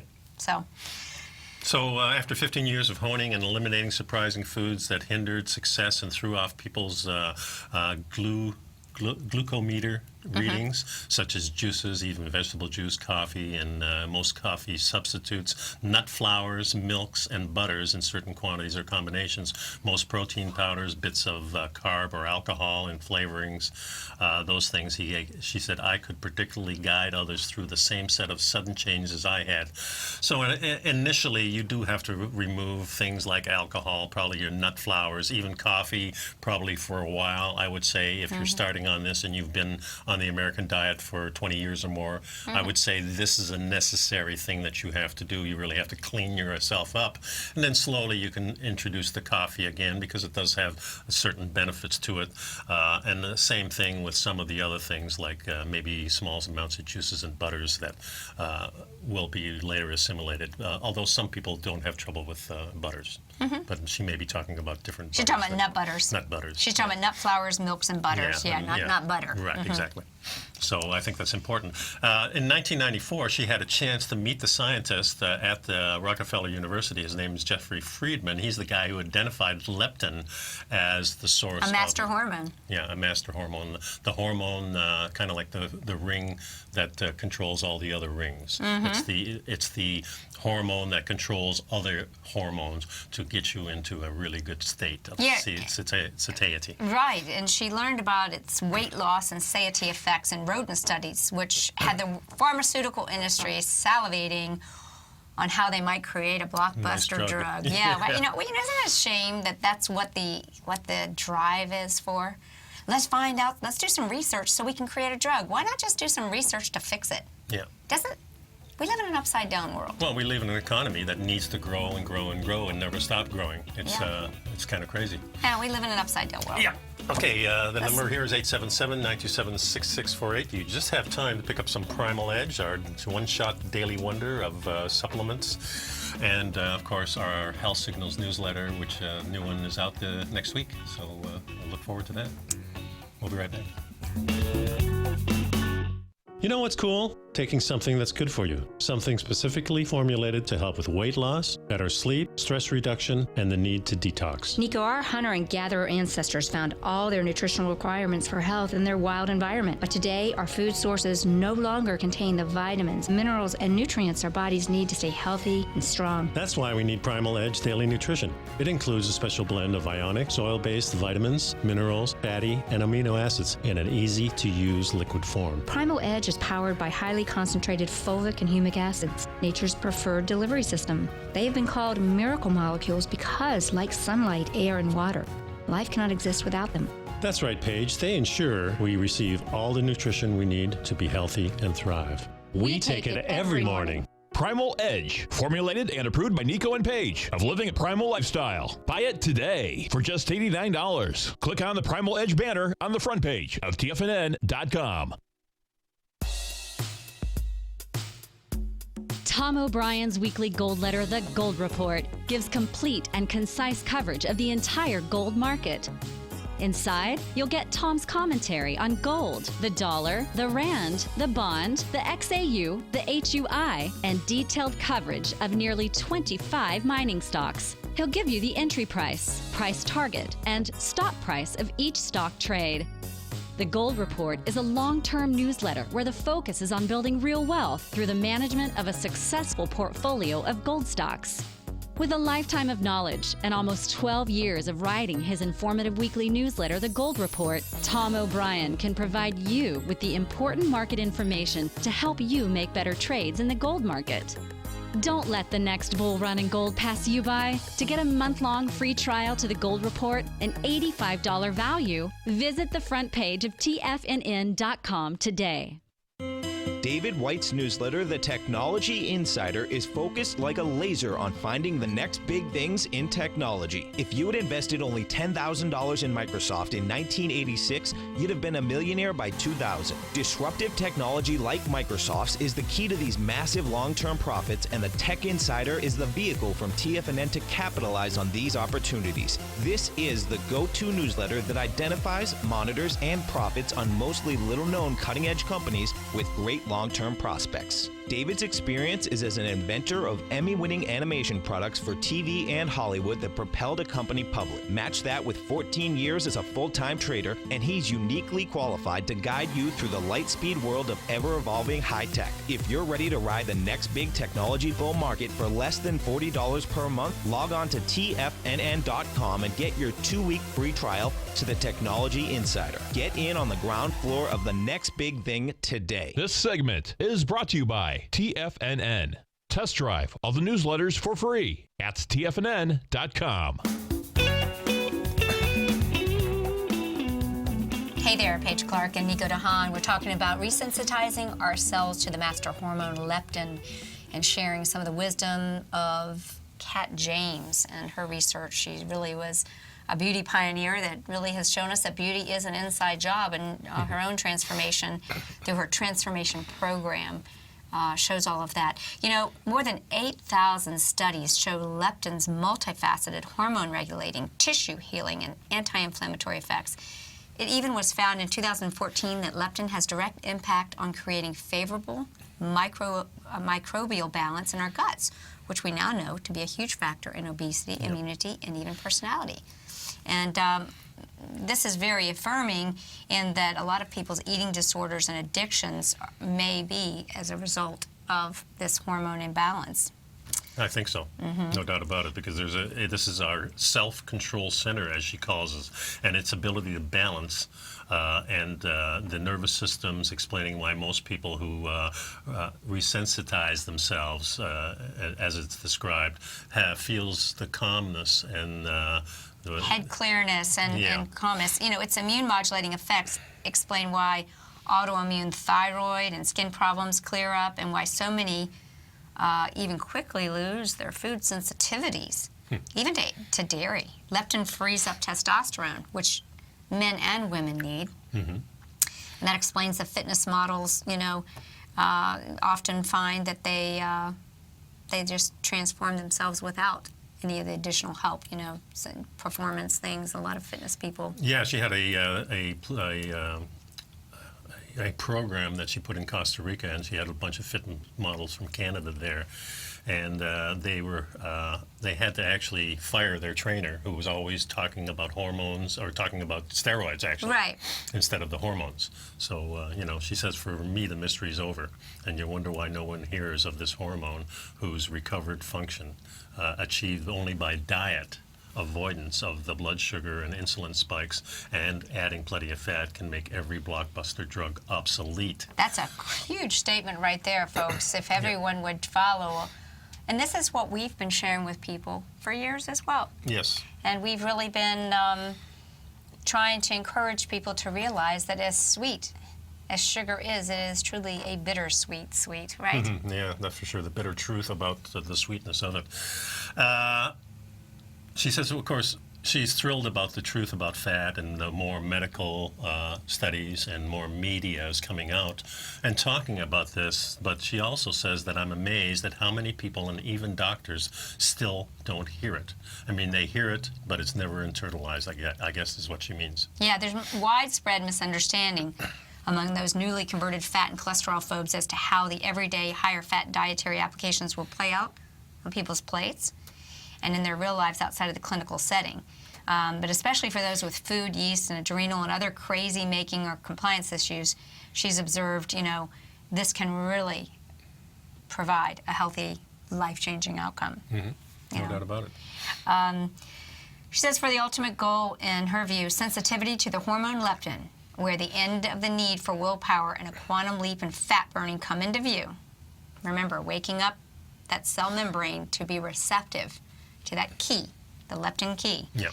So after 15 years of honing and eliminating surprising foods that hindered success and threw off people's glucometer readings, such as juices, even vegetable juice, coffee, and most coffee substitutes, nut flours, milks, and butters in certain quantities or combinations, most protein powders, bits of carb or alcohol and flavorings, those things. She said, I could particularly guide others through the same set of sudden changes I had. So initially, you do have to remove things like alcohol, probably your nut flours, even coffee, probably for a while, I would say, if you're starting on this and you've been on the American diet for 20 years or more, I would say this is a necessary thing that you have to do. You really have to clean yourself up. And then slowly you can introduce the coffee again, because it does have certain benefits to it. And the same thing with some of the other things, like maybe small amounts of juices and butters that will be later assimilated. Although some people don't have trouble with butters. But she may be talking about different She's talking about nut butters. Nut butters. She's talking about nut flours, milks, and butters. Not butter. Right, exactly. So I think that's important. In 1994, she had a chance to meet the scientist at the Rockefeller University. His name is Jeffrey Friedman. He's the guy who identified leptin as the source. A master hormone. Yeah, a master hormone. The hormone, kind of like the ring that controls all the other rings. It's the hormone that controls other hormones to get you into a really good state of satiety. Right, and she learned about its weight loss and satiety effects in rodent studies, which had the pharmaceutical industry salivating on how they might create a blockbuster drug. Yeah, well, isn't it a shame that that's what the drive is for? Let's find out. Let's do some research so we can create a drug. Why not just do some research to fix it? Yeah. We live in an upside-down world. Well, we live in an economy that needs to grow and grow and grow and never stop growing. It's kind of crazy. Yeah, we live in an upside-down world. Yeah. Okay, the number here is 877-927-6648. You just have time to pick up some Primal Edge, our one-shot daily wonder of supplements. And, of course, our Health Signals newsletter, which new one is out next week. So we'll look forward to that. We'll be right back. You know what's cool? Taking something that's good for you. Something specifically formulated to help with weight loss, better sleep, stress reduction, and the need to detox. Nico, our hunter and gatherer ancestors found all their nutritional requirements for health in their wild environment. But today, our food sources no longer contain the vitamins, minerals, and nutrients our bodies need to stay healthy and strong. That's why we need Primal Edge Daily Nutrition. It includes a special blend of ionic, soil-based vitamins, minerals, fatty, and amino acids in an easy-to-use liquid form. Primal Edge is powered by highly concentrated fulvic and humic acids, nature's preferred delivery system. They have been called miracle molecules because, like sunlight, air, and water, life cannot exist without them. That's right, Paige. They ensure we receive all the nutrition we need to be healthy and thrive. We take it every morning. Primal Edge, formulated and approved by Nico and Paige of Living a Primal Lifestyle. Buy it today for just $89. Click on the Primal Edge banner on the front page of TFNN.com. Tom O'Brien's weekly gold letter, The Gold Report, gives complete and concise coverage of the entire gold market. Inside, you'll get Tom's commentary on gold, the dollar, the rand, the bond, the XAU, the HUI, and detailed coverage of nearly 25 mining stocks. He'll give you the entry price, price target, and stop price of each stock trade. The Gold Report is a long-term newsletter where the focus is on building real wealth through the management of a successful portfolio of gold stocks. With a lifetime of knowledge and almost 12 years of writing his informative weekly newsletter, The Gold Report, Tom O'Brien can provide you with the important market information to help you make better trades in the gold market. Don't let the next bull run in gold pass you by. To get a month-long free trial to The Gold Report, an $85 value, visit the front page of TFNN.com today. David White's newsletter, The Technology Insider, is focused like a laser on finding the next big things in technology. If you had invested only $10,000 in Microsoft in 1986, you'd have been a millionaire by 2000. Disruptive technology like Microsoft's is the key to these massive long-term profits, and the Tech Insider is the vehicle from TFNN to capitalize on these opportunities. This is the go-to newsletter that identifies, monitors, and profits on mostly little-known cutting-edge companies with great long-term prospects. David's experience is as an inventor of Emmy-winning animation products for TV and Hollywood that propelled a company public. Match that with 14 years as a full-time trader, and he's uniquely qualified to guide you through the light-speed world of ever-evolving high-tech. If you're ready to ride the next big technology bull market for less than $40 per month, log on to TFNN.com and get your 2-week free trial to the Technology Insider. Get in on the ground floor of the next big thing today. This segment is brought to you by TFNN. Test drive all the newsletters for free at TFNN.com. Hey there, Paige, Clarke, and Nico Haan. We're talking about resensitizing ourselves to the master hormone leptin and sharing some of the wisdom of Kat James and her research. She really was a beauty pioneer that really has shown us that beauty is an inside job, and her own transformation through her transformation program shows all of that. You know, more than 8,000 studies show leptin's multifaceted hormone regulating, tissue healing, and anti-inflammatory effects. It even was found in 2014 that leptin has direct impact on creating favorable microbial balance in our guts, which we now know to be a huge factor in obesity, immunity, and even personality. And this is very affirming in that a lot of people's eating disorders and addictions may be as a result of this hormone imbalance. I think so, no doubt about it, because this is our self-control center, as she calls us, and its ability to balance and the nervous system's explaining why most people who resensitize themselves, as it's described, feels the calmness and head clearness and calmness. You know, its immune modulating effects explain why autoimmune thyroid and skin problems clear up, and why so many even quickly lose their food sensitivities, even to dairy. Leptin frees up testosterone, which men and women need. And that explains the fitness models, you know, often find that they just transform themselves without any of the additional help, you know, performance things. A lot of fitness people. Yeah, she had a program that she put in Costa Rica, and she had a bunch of fitness models from Canada there, and they had to actually fire their trainer, who was always talking about hormones, or talking about steroids actually, right, instead of the hormones. So you know, she says, for me the mystery's over, and you wonder why no one hears of this hormone whose recovered function achieved only by diet avoidance of the blood sugar and insulin spikes, and adding plenty of fat can make every blockbuster drug obsolete. That's a huge statement right there, folks, if everyone would follow. And this is what we've been sharing with people for years as well. Yes. And we've really been trying to encourage people to realize that as sweet as sugar is, it is truly a bittersweet sweet, right? Yeah, that's for sure. The bitter truth about the sweetness of it. She says, of course, she's thrilled about the truth about fat, and the more medical studies and more media is coming out and talking about this. But she also says that I'm amazed at how many people, and even doctors, still don't hear it. I mean, they hear it, but it's never internalized, I guess is what she means. Yeah, there's widespread misunderstanding among those newly converted fat and cholesterol phobes as to how the everyday higher fat dietary applications will play out on people's plates and in their real lives outside of the clinical setting. But especially for those with food, yeast, and adrenal and other crazy making or compliance issues, she's observed, you know, this can really provide a healthy, life-changing outcome. No doubt about it. She says, for the ultimate goal, in her view, sensitivity to the hormone leptin, where the end of the need for willpower and a quantum leap in fat burning come into view. Remember, waking up that cell membrane to be receptive to that key, the leptin key. Yeah.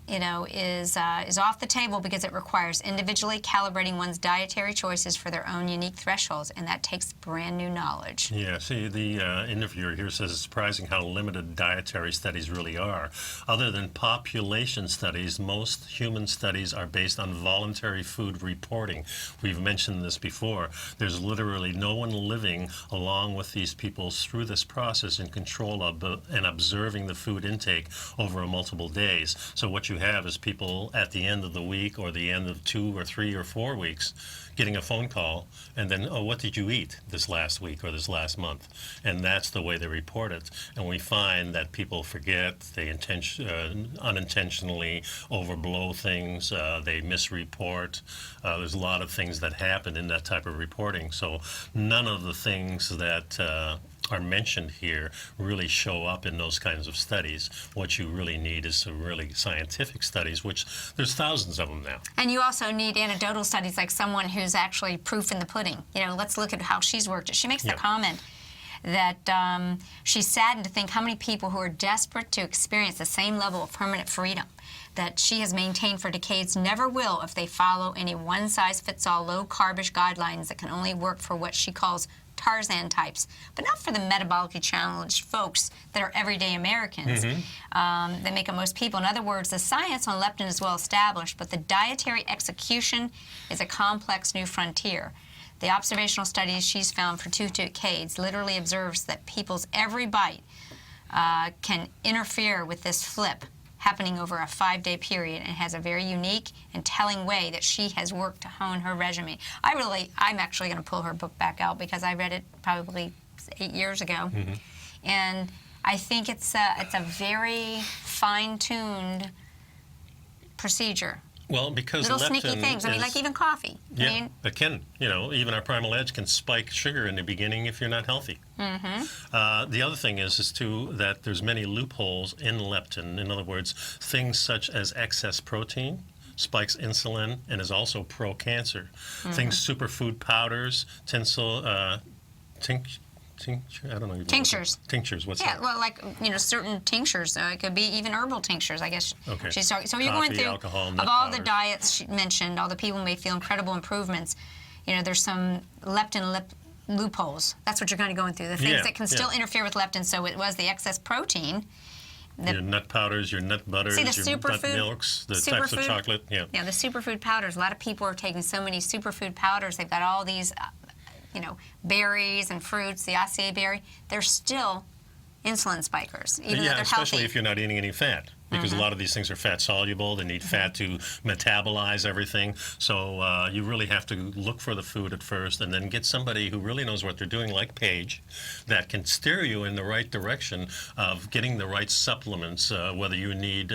is off the table because it requires individually calibrating one's dietary choices for their own unique thresholds, and that takes brand new knowledge. Yeah, see, the interviewer here says it's surprising how limited dietary studies really are. Other than population studies, most human studies are based on voluntary food reporting. We've mentioned this before. There's literally no one living along with these people through this process in control of and observing the food intake over multiple days. So what you have is people at the end of the week or the end of 2 or 3 or 4 weeks getting a phone call and then, oh, what did you eat this last week or this last month? And that's the way they report it. And we find that people forget, they unintentionally overblow things, they misreport. There's a lot of things that happen in that type of reporting. So none of the things that are mentioned here really show up in those kinds of studies. What you really need is some really scientific studies, which there's thousands of them now. And you also need anecdotal studies, like someone who's actually proof in the pudding. Let's look at how she's worked it. She makes the comment that she's saddened to think how many people who are desperate to experience the same level of permanent freedom that she has maintained for decades never will if they follow any one-size-fits-all low-carbish guidelines that can only work for what she calls Tarzan types, but not for the metabolically challenged folks that are everyday Americans that make up most people. In other words, the science on leptin is well established, but the dietary execution is a complex new frontier. The observational studies she's found for 2 decades literally observes that people's every bite can interfere with this flip happening over a 5-day period, and has a very unique and telling way that she has worked to hone her regimen. I'm actually going to pull her book back out because I read it probably 8 years ago, and I think it's a very fine-tuned procedure. Well, because little leptin sneaky things. I mean, like even coffee. Yeah, it can. Even our Primal Edge can spike sugar in the beginning if you're not healthy. The other thing is too that there's many loopholes in leptin. In other words, things such as excess protein spikes insulin and is also pro-cancer. Things, superfood powders, I don't know. Tinctures. Tinctures. What's that? Yeah, well, like certain tinctures. It could be even herbal tinctures, I guess. Okay. She's talking. So you're Coffee, going through alcohol, of nut all powders. the diets she mentioned, all the people may feel incredible improvements. There's some leptin loopholes. That's what you're kind of going through. The things that can still interfere with leptin. So it was the excess protein. Your nut powders, your nut butters, your nut milks, the types of chocolate. Yeah, the superfood powders. A lot of people are taking so many superfood powders. They've got all these berries and fruits, the acai berry, they're still insulin spikers, even though they're especially healthy. if you're not eating any fat, because a lot of these things are fat soluble. They need fat to metabolize everything. So you really have to look for the food at first, and then get somebody who really knows what they're doing, like Paige, that can steer you in the right direction of getting the right supplements, whether you need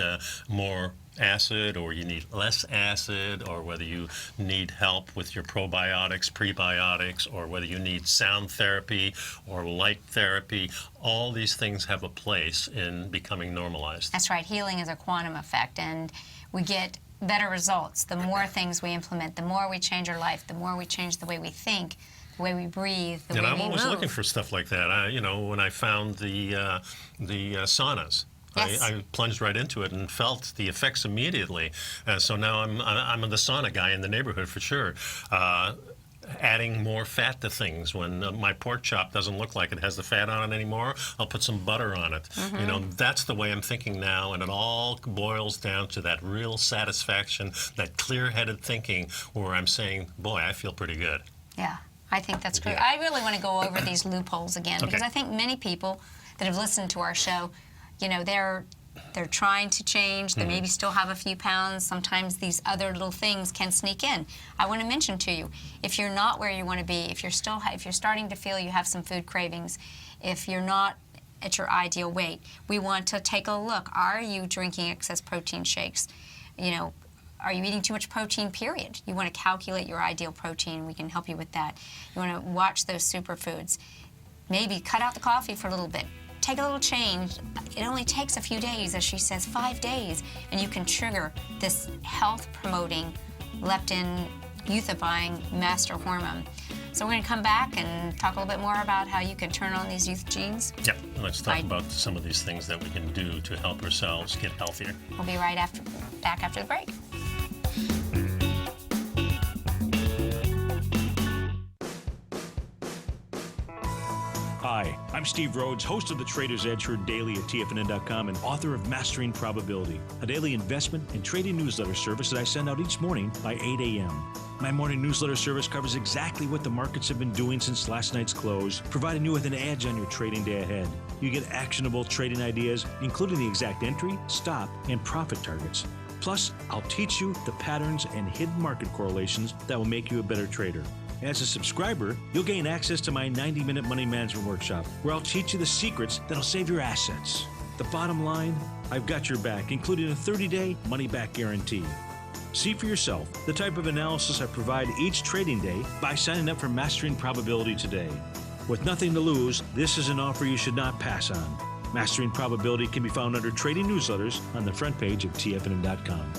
more acid or you need less acid, or whether you need help with your probiotics, prebiotics, or whether you need sound therapy or light therapy. All these things have a place in becoming normalized. That's right. Healing is a quantum effect, and we get better results. The more things we implement, the more we change our life, the more we change the way we think, the way we breathe, the way we move. And I'm always looking for stuff like that. When I found the saunas, Yes. I plunged right into it and felt the effects immediately. So now I'm the sauna guy in the neighborhood for sure. Adding more fat to things. When my pork chop doesn't look like it has the fat on it anymore, I'll put some butter on it. That's the way I'm thinking now, and it all boils down to that real satisfaction, that clear-headed thinking where I'm saying, boy, I feel pretty good. Yeah, I think that's great. I really want to go over these loopholes again, because I think many people that have listened to our show, they're trying to change. They maybe still have a few pounds. Sometimes these other little things can sneak in. I want to mention to you, if you're not where you want to be, if you're starting to feel you have some food cravings, if you're not at your ideal weight, we want to take a look. Are you drinking excess protein shakes? Are you eating too much protein, period? You want to calculate your ideal protein. We can help you with that. You want to watch those superfoods. Maybe cut out the coffee for a little bit. Take a little change. It only takes a few days, as she says, 5 days, and you can trigger this health-promoting, leptin-euthyfying master hormone. So we're going to come back and talk a little bit more about how you can turn on these youth genes. Yeah, let's talk about some of these things that we can do to help ourselves get healthier. We'll be back after the break. Hi, I'm Steve Rhodes, host of the Trader's Edge heard daily at TFNN.com and author of Mastering Probability, a daily investment and trading newsletter service that I send out each morning by 8 a.m. My morning newsletter service covers exactly what the markets have been doing since last night's close, providing you with an edge on your trading day ahead. You get actionable trading ideas, including the exact entry, stop, and profit targets. Plus, I'll teach you the patterns and hidden market correlations that will make you a better trader. As a subscriber, you'll gain access to my 90-minute money management workshop, where I'll teach you the secrets that'll save your assets. The bottom line, I've got your back, including a 30-day money-back guarantee. See for yourself the type of analysis I provide each trading day by signing up for Mastering Probability today. With nothing to lose, this is an offer you should not pass on. Mastering Probability can be found under Trading Newsletters on the front page of TFNN.com.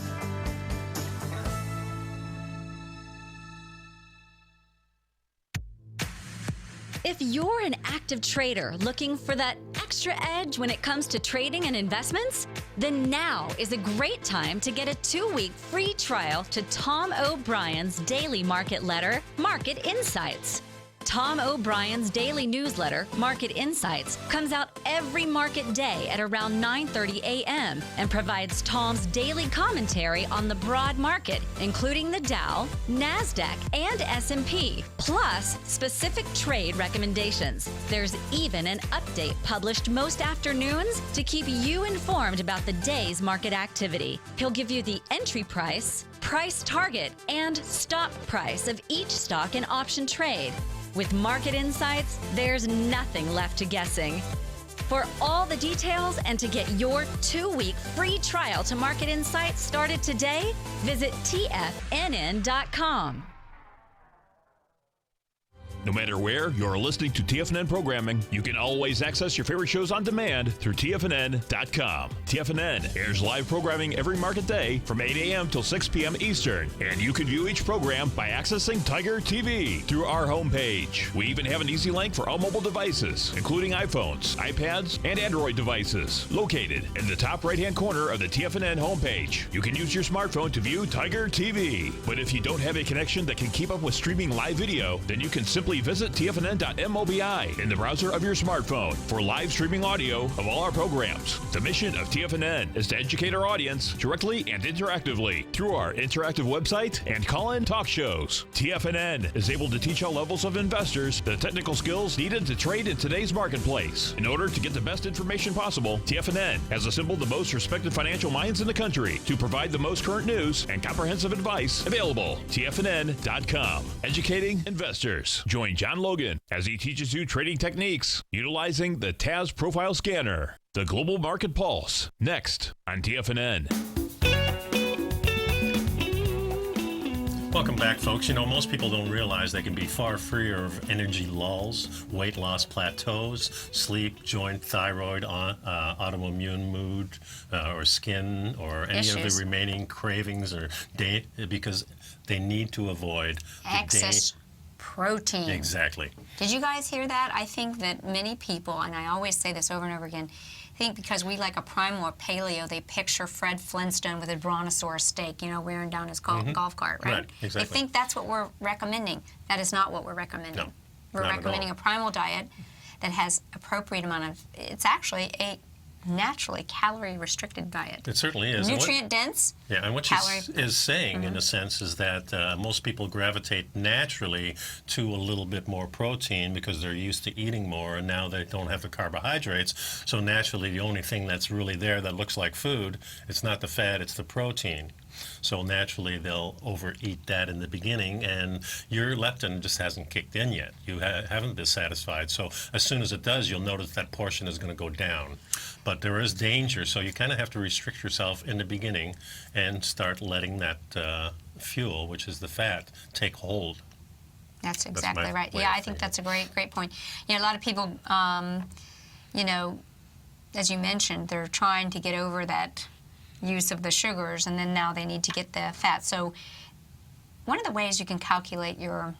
If you're an active trader looking for that extra edge when it comes to trading and investments, then now is a great time to get a 2-week free trial to Tom O'Brien's daily market letter, Market Insights. Tom O'Brien's daily newsletter, Market Insights, comes out every market day at around 9:30 a.m. and provides Tom's daily commentary on the broad market, including the Dow, NASDAQ, and S&P, plus specific trade recommendations. There's even an update published most afternoons to keep you informed about the day's market activity. He'll give you the entry price, price target, and stop price of each stock and option trade. With Market Insights, there's nothing left to guessing. For all the details and to get your 2-week free trial to Market Insights started today, visit TFNN.com. No matter where you're listening to TFNN programming, you can always access your favorite shows on demand through TFNN.com. TFNN airs live programming every market day from 8 a.m. till 6 p.m. Eastern, and you can view each program by accessing Tiger TV through our homepage. We even have an easy link for all mobile devices, including iPhones, iPads, and Android devices, located in the top right-hand corner of the TFNN homepage. You can use your smartphone to view Tiger TV. But if you don't have a connection that can keep up with streaming live video, then you can simply visit TFNN.mobi in the browser of your smartphone for live streaming audio of all our programs. The mission of TFNN is to educate our audience directly and interactively through our interactive website and call-in talk shows. TFNN is able to teach all levels of investors the technical skills needed to trade in today's marketplace. In order to get the best information possible, TFNN has assembled the most respected financial minds in the country to provide the most current news and comprehensive advice available. TFNN.com, educating investors. Join John Logan as he teaches you trading techniques utilizing the TAS Profile Scanner. The Global Market Pulse, next on TFNN. Welcome back, folks. You know, most people don't realize they can be far freer of energy lulls, weight loss plateaus, sleep, joint, thyroid, autoimmune mood, or skin, or any of the remaining cravings, or because they need to avoid excess protein. Exactly. Did you guys hear that? I think that many people, and I always say this over and over again, think because we like a primal or paleo, they picture Fred Flintstone with a brontosaurus steak, you know, wearing down his golf cart, right? Right, exactly. They think that's what we're recommending. That is not what we're recommending. No, we're recommending a primal diet that has appropriate amount of, it's actually a naturally calorie-restricted diet. It certainly is. Nutrient-dense. Yeah, and what she is saying, in a sense, is that most people gravitate naturally to a little bit more protein because they're used to eating more, and now they don't have the carbohydrates. So naturally, the only thing that's really there that looks like food, it's not the fat, it's the protein. So naturally, they'll overeat that in the beginning, and your leptin just hasn't kicked in yet. You haven't been satisfied. So as soon as it does, you'll notice that portion is going to go down. But there is danger, so you kind of have to restrict yourself in the beginning and start letting that fuel, which is the fat, take hold. That's exactly right. Yeah, I think that's a great point. You know, a lot of people, you know, as you mentioned, they're trying to get over that use of the sugars, and then now they need to get the fat. So one of the ways you can calculate your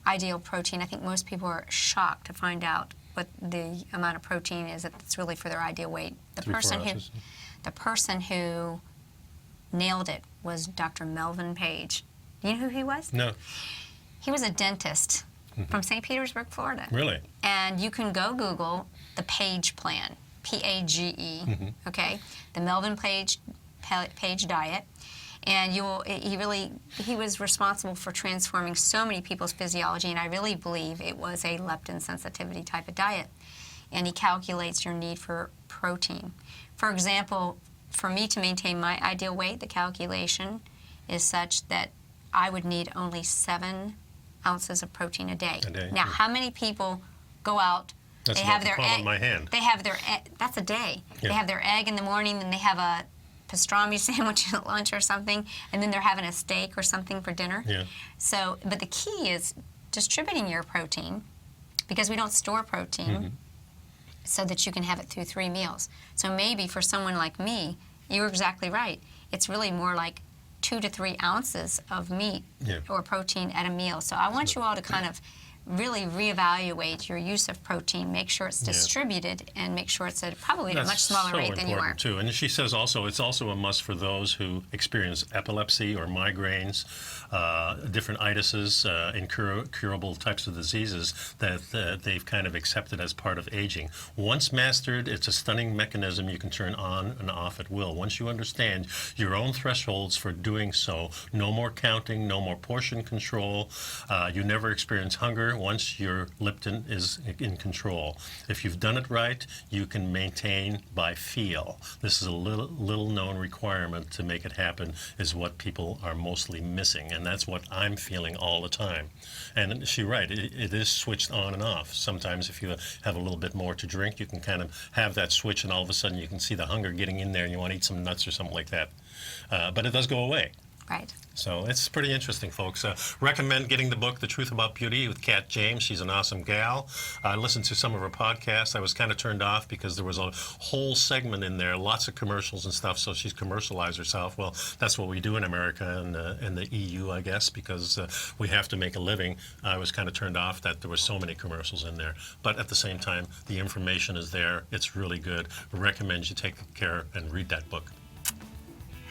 ideal protein, I think most people are shocked to find out what the amount of protein is that's really for their ideal weight. The 3-4 person ounces. the person who nailed it was Dr. Melvin Paige. Do you know who he was? No. He was a dentist from St. Petersburg, Florida. Really? And you can go Google the Paige plan, P-A-G-E, okay? The Melvin Paige diet. And he was responsible for transforming so many people's physiology, and I really believe it was a leptin sensitivity type of diet. And he calculates your need for protein. For example, for me to maintain my ideal weight, the calculation is such that I would need only 7 ounces of protein a day. Now, how many people go out? That's they about have the their palm egg. of my hand. They have their that's a day. Yeah. They have their egg in the morning, and they have a pastrami sandwich at lunch or something, and then they're having a steak or something for dinner. Yeah. So, but the key is distributing your protein, because we don't store protein, so that you can have it through 3 meals. So maybe for someone like me, you're exactly right. It's really more like 2 to 3 ounces of meat or protein at a meal. So I want you all to kind of really reevaluate your use of protein, make sure it's distributed, and make sure it's at probably at a much smaller rate than you are. That's so important, too. And she says also it's also a must for those who experience epilepsy or migraines, different itises, incurable types of diseases that they've kind of accepted as part of aging. Once mastered, it's a stunning mechanism you can turn on and off at will. Once you understand your own thresholds for doing so, no more counting, no more portion control, you never experience hunger once your leptin is in control. If you've done it right, you can maintain by feel. This is a little known requirement to make it happen, is what people are mostly missing, and that's what I'm feeling all the time. And she's right, it is switched on and off. Sometimes if you have a little bit more to drink, you can kind of have that switch, and all of a sudden you can see the hunger getting in there and you want to eat some nuts or something like that. But it does go away. Right. So it's pretty interesting, folks. Recommend getting the book, The Truth About Beauty, with Kat James. She's an awesome gal. I listened to some of her podcasts. I was kind of turned off because there was a whole segment in there, lots of commercials and stuff, so she's commercialized herself. Well, that's what we do in America and the EU, I guess, because we have to make a living. I was kind of turned off that there were so many commercials in there. But at the same time, the information is there. It's really good. I recommend you take care and read that book.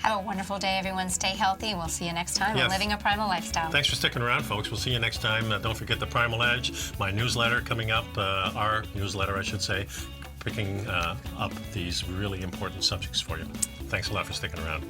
Have a wonderful day, everyone. Stay healthy, and we'll see you next time on Living a Primal Lifestyle. Thanks for sticking around, folks. We'll see you next time. Don't forget the Primal Edge, my newsletter coming up, our newsletter, I should say, picking up these really important subjects for you. Thanks a lot for sticking around.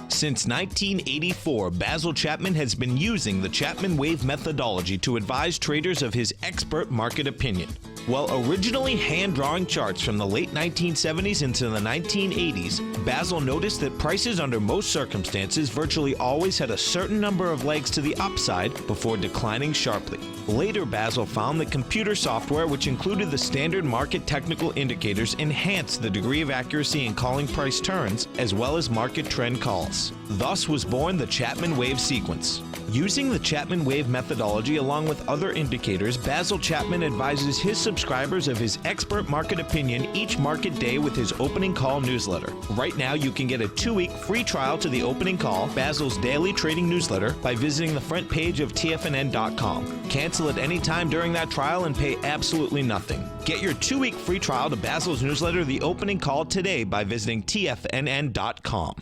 Since 1984, Basil Chapman has been using the Chapman Wave methodology to advise traders of his expert market opinion. While originally hand-drawing charts from the late 1970s into the 1980s, Basil noticed that prices under most circumstances virtually always had a certain number of legs to the upside before declining sharply. Later, Basil found that computer software, which included the standard market technical indicators, enhanced the degree of accuracy in calling price turns, as well as market trend calls. Thus was born the Chapman Wave sequence. Using the Chapman Wave methodology along with other indicators, Basil Chapman advises his subscribers of his expert market opinion each market day with his opening call newsletter. Right now, you can get a 2-week free trial to the opening call, Basil's daily trading newsletter, by visiting the front page of TFNN.com. Cancel at any time during that trial and pay absolutely nothing. Get your 2-week free trial to Basil's newsletter, The Opening Call, today by visiting TFNN.com.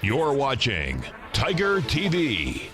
You're watching Tiger TV.